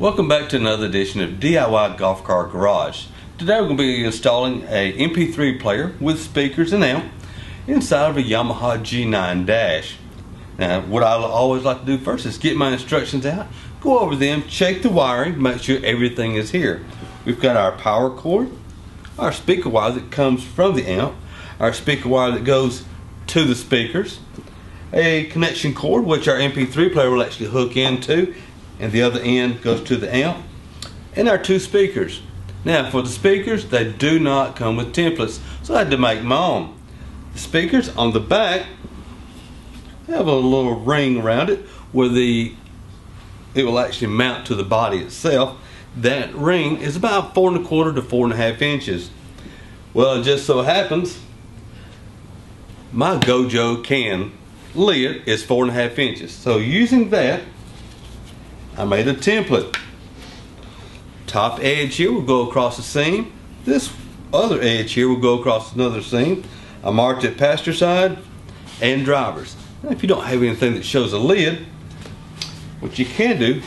Welcome back to another edition of DIY Golf Cart Garage. Today we're going to be installing a MP3 player with speakers and amp inside of a Yamaha G9 Dash. Now what I always like to do first is get my instructions out, go over them, check the wiring, make sure everything is here. We've got our power cord, our speaker wire that comes from the amp, our speaker wire that goes to the speakers, a connection cord which our MP3 player will actually hook into, and the other end goes to the amp, and our two speakers. Now for the speakers, they do not come with templates, so I had to make my own. The speakers on the back have a little ring around it where it will actually mount to the body itself. That ring is about 4 1/4 to 4 1/2 inches. Well, it just so happens my Gojo can lid is 4 1/2 inches, so using that I made a template. Top edge here will go across the seam. This other edge here will go across another seam. I marked it passenger side and driver's. Now if you don't have anything that shows a lid, what you can do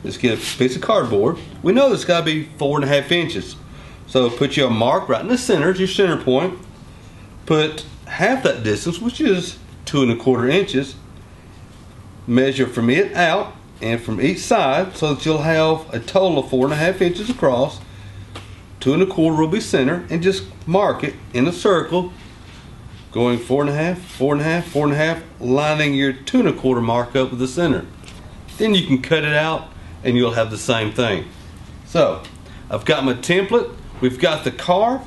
is get a piece of cardboard. We know it's got to be 4 1/2 inches. So put your mark right in the center, your center point. Put half that distance, which is 2 1/4 inches. Measure from it out and from each side so that you'll have a total of 4 1/2 inches across. 2 1/4 will be center, and just mark it in a circle going 4 1/2, 4 1/2, 4 1/2, lining your 2 1/4 mark up with the center. Then you can cut it out and you'll have the same thing. So I've got my template, we've got the car.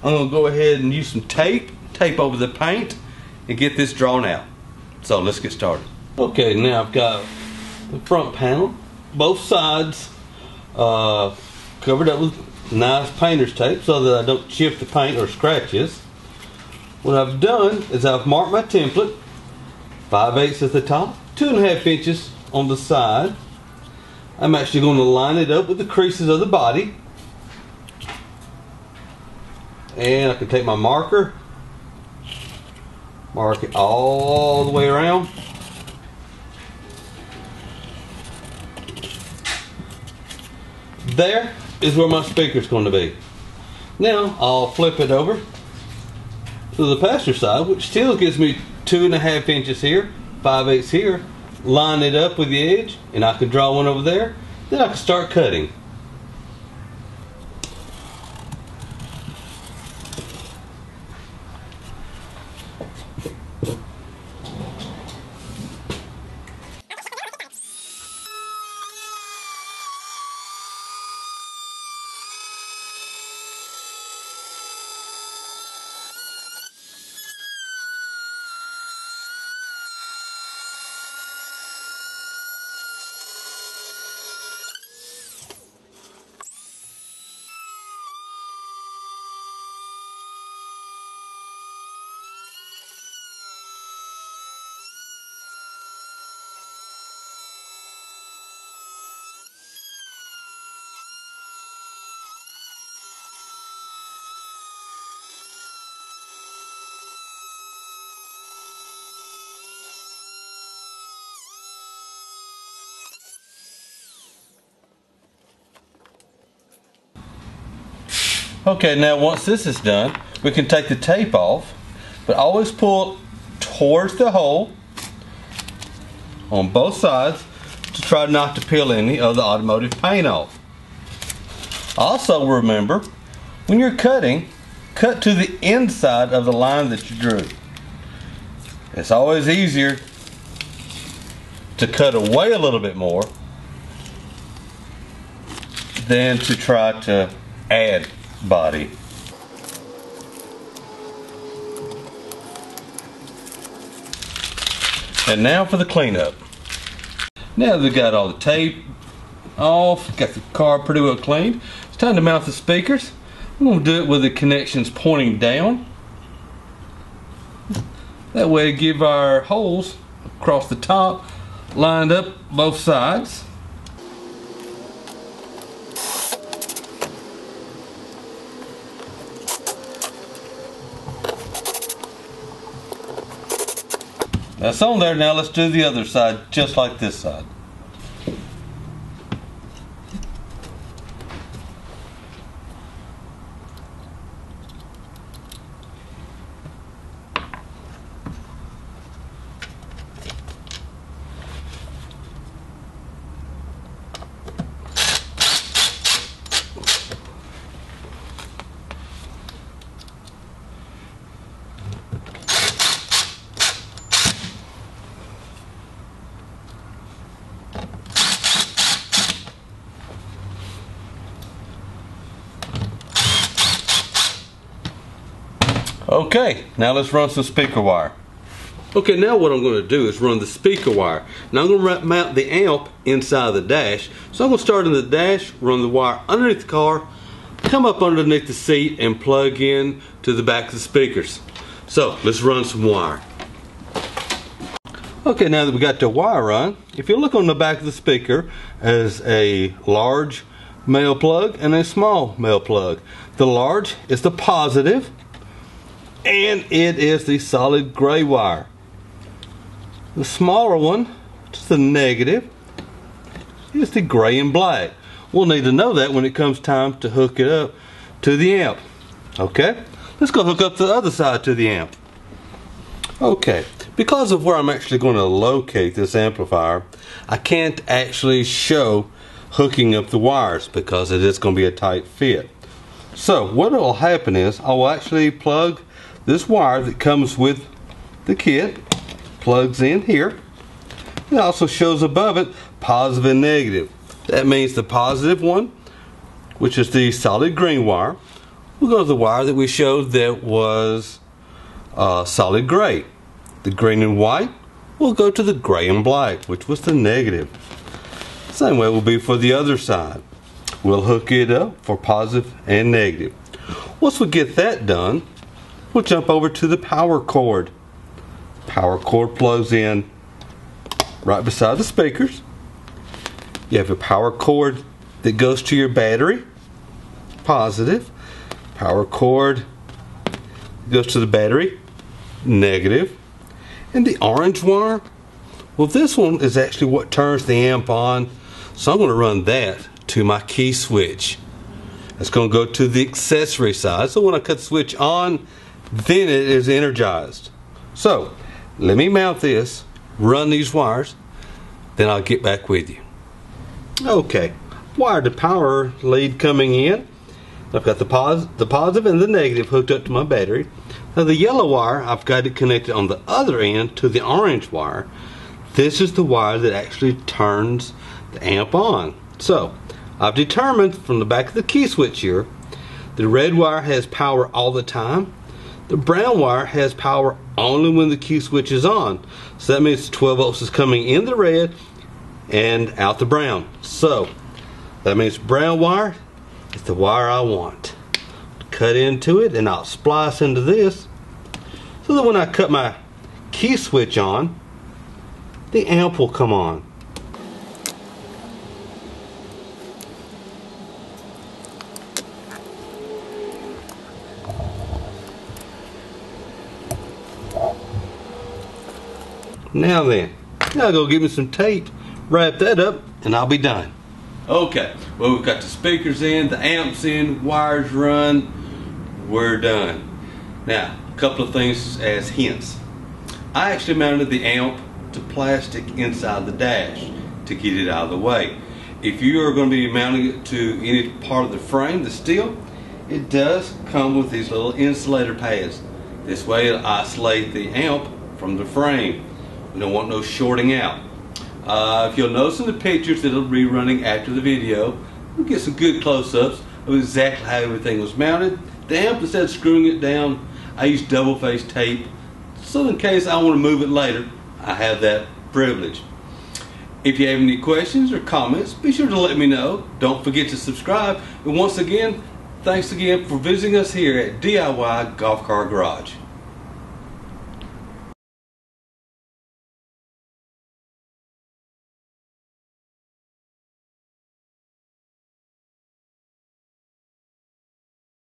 I'm going to go ahead and use some tape over the paint and get this drawn out. So let's get started. Okay, now I've got the front panel, both sides covered up with nice painter's tape so that I don't chip the paint or scratches. What I've done is I've marked my template, 5/8 at the top, 2 1/2 inches on the side. I'm actually going to line it up with the creases of the body, and I can take my marker, mark it all the way around. There is where my speaker is going to be. Now I'll flip it over to the passenger side, which still gives me 2 1/2 inches here, 5/8 here. Line it up with the edge, and I can draw one over there. Then I can start cutting. Okay, now once this is done, we can take the tape off, but always pull towards the hole on both sides to try not to peel any of the automotive paint off. Also remember, when you're cutting, cut to the inside of the line that you drew. It's always easier to cut away a little bit more than to try to add body. And now for the cleanup. Now that we've got all the tape off, got the car pretty well cleaned, it's time to mount the speakers. I'm going to do it with the connections pointing down. That way give our holes across the top lined up both sides. That's on there. Now let's do the other side just like this side. Okay, now let's run some speaker wire. Okay, now what I'm going to do is run the speaker wire. Now I'm going to mount the amp inside the dash. So I'm going to start in the dash, run the wire underneath the car, come up underneath the seat and plug in to the back of the speakers. So let's run some wire. Okay, now that we got the wire run, if you look on the back of the speaker, there's a large male plug and a small male plug. The large is the positive, and it is the solid gray wire. The smaller one, which is the negative, is the gray and black. We'll need to know that when it comes time to hook it up to the amp. Okay, let's go hook up the other side to the amp. Okay, because of where I'm actually going to locate this amplifier, I can't actually show hooking up the wires because it is going to be a tight fit. So what will happen is I will actually plug this wire that comes with the kit, plugs in here. It also shows above it positive and negative. That means the positive one, which is the solid green wire, will go to the wire that we showed that was solid gray. The green and white will go to the gray and black, which was the negative. Same way will be for the other side. We'll hook it up for positive and negative. Once we get that done, we'll jump over to the power cord. Power cord plugs in right beside the speakers. You have a power cord that goes to your battery, positive. Power cord goes to the battery, negative. And the orange wire, well, this one is actually what turns the amp on. So I'm going to run that to my key switch. It's going to go to the accessory side. So when I cut the switch on, then it is energized. So let me mount this, run these wires, then I'll get back with you. Okay, wired the power lead coming in. I've got the positive and the negative hooked up to my battery. Now the yellow wire, I've got it connected on the other end to the orange wire. This is the wire that actually turns the amp on. So I've determined from the back of the key switch here, the red wire has power all the time. The brown wire has power only when the key switch is on. So that means 12 volts is coming in the red and out the brown. So that means brown wire is the wire I want. Cut into it and I'll splice into this so that when I cut my key switch on, the amp will come on. Now then, now go give me some tape, wrap that up, and I'll be done. Okay, well, we've got the speakers in, the amps in, wires run, we're done. Now, a couple of things as hints. I actually mounted the amp to plastic inside the dash to get it out of the way. If you are going to be mounting it to any part of the frame, the steel, it does come with these little insulator pads. This way it'll isolate the amp from the frame. We don't want no shorting out. If you'll notice in the pictures that it'll be running after the video, we'll get some good close-ups of exactly how everything was mounted. The amp, instead of screwing it down, I use double-face tape, so in case I want to move it later, I have that privilege. If you have any questions or comments, be sure to let me know. Don't forget to subscribe. And once again, thanks again for visiting us here at DIY Golf Car Garage.